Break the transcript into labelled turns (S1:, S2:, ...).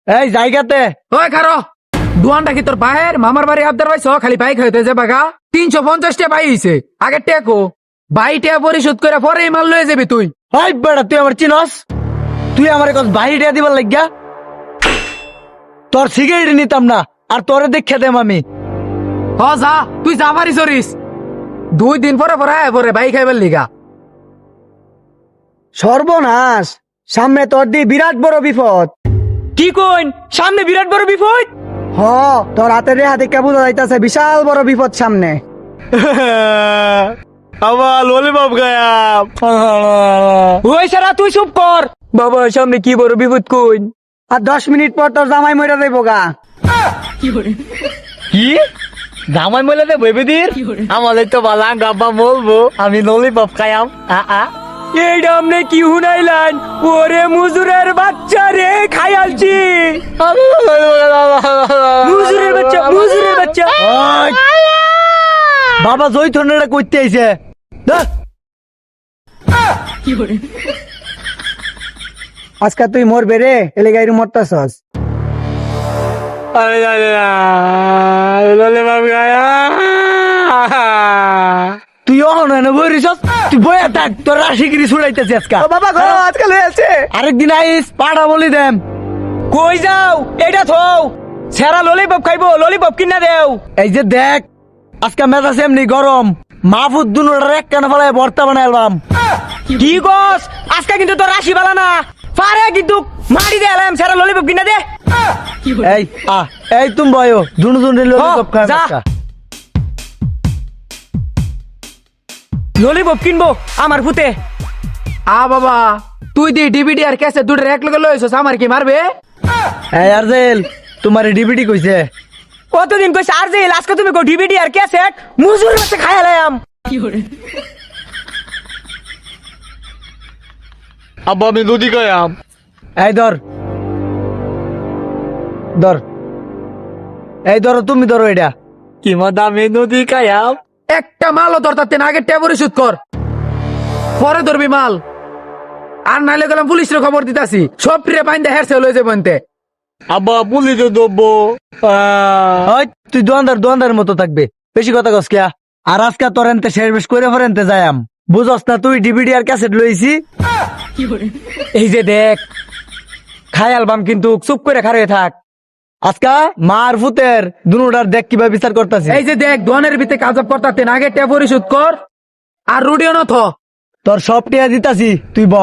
S1: এই জায়গাতে
S2: ওই খারো দুয়ানটা কি তোর ভাইয়ের মামার বাড়ি আবদার পাইছ খালি বাইক হইতে যে বাগা 350 বাই হইছে আগে টেকো বাই টিয়া পরিশোধ করে পরে মাল লয়ে যাবি তুই।
S1: ওই বেড়া তুই আমার চিনস? তুই আমার কত বাহির দিবার লাগিয়া? তোর সিগারেট নিতাম না আর তোরে দেখে দেম আমি।
S2: হ যা তুই যা পারিস সরিস 2 দিন পরে পরে আয় পরে বাই খাইবার লিগা।
S1: সর্বনাশ, সামনে তোর দি বিরাট বড় বিপদ।
S2: কি কইন সামনে বিরাট বড় বিপদ?
S1: হ, তোর হাতের হাতে কে বোঝা যাইতাছে বিশাল বড় বিপদ সামনে।
S3: আমার ললিপপ গায়াম।
S2: ওই সারা তুই চুপ কর। বাবা সামনে কি বড় বিপদ কইন?
S1: আর 10 মিনিট পর তোর জামাই মরে যাইব গা।
S3: কি জামাই বলে দে বেবিদির আমাদের তো বালা গাব্বা বলবো আমি ললিপপ খায়াম।
S2: এইটা আমনে কি হুনাইলান? ওরে মুজুরের বাচ্চা রে খাইয়ালছি। মুজুরের বাচ্চা মুজুরের বাচ্চা।
S1: ওই, বাবা জয়থনেরা কইতে আইছে। ধর। আজকে তুই মরবে রে, এলে গাইরু মরতাছস।
S3: ললিপপ গায়াম।
S1: তুই অহন না বইরিছস, তুই বইয়া থাক, তোর রাশিগিরি ছুড়াইতেছিস আজকে।
S2: বাবা গো আজকাল হয়েছে।
S1: আরেকদিন আইস পাড়া বলি দেম।
S2: কই যাও? এটা থও সেরা ললিপপ খাইবো, ললিপপ কিনা দেও।
S1: এই যে দেখ, আজকে মেজাজ এমনি গরম, মাহফুজ দুনোটার এক কানে ফেলায় ভর্তা বানাইলাম।
S2: কি গস আজকে কিন্তু তোর রাশি বালা না পারে কিন্তু মারি দে এলাম সেরা ললিপপ কিনা দে।
S1: এই এই তুমি বয়ো দুনো ললিপপ খাই
S2: যা।
S1: আজকা।
S2: ললিপপ কিনবো আমার ফুতে। বাবা তুই দি ডিভিডি আর ক্যাসে দুটো এক লগে লইছস আমার কি মারবে?
S1: এই আরজেল, তোমার ডিবিটি কইছে।
S2: কতদিন কইছ আর যে আজকে তুমি কো ডিভিডি আর ক্যাসে মুজুর মাছে খাইলাম।
S3: আব্বা আমি দুধি গায়াম।
S1: এই ধর ধর, এই ধরো তুমি ধরো এটা।
S3: কি মত আমি দুধি খায়াম।
S2: একটা মালও তোর তাতে না আগে টেবরি শুট কর পরে ধরবি মাল। আর নাইলে গেলাম পুলিশের খবর দিতাছি সব ট্রে বাইন্দা হেরছে লয়ে যাবো এনতে।
S3: আব্বা পুলিশে দেবো।
S1: ওই তুই দোয়ানদার মতো থাকবে, বেশি কথা কস কিয়া। আর আজকে তোর এনতে শেষ বেশ করে ফেরেনতে যাইম, বুঝস না তুই ডিভিডি আর ক্যাসেট লইছি।
S2: এই যে দেখ খাই অ্যালবাম কিন্তু চুপ করে খারে থাক।
S1: আজকা মার ফুতের দুনোটার দেখ কিভাবে বিচার করতেছি।
S2: এই যে দেখ দোয়ানের ভিতরে কাজব করতাতে না আগে টেবরি শুট কর আর রুডিও না থ।
S1: তোর সব টিয়া দিতাছি, তুই ব।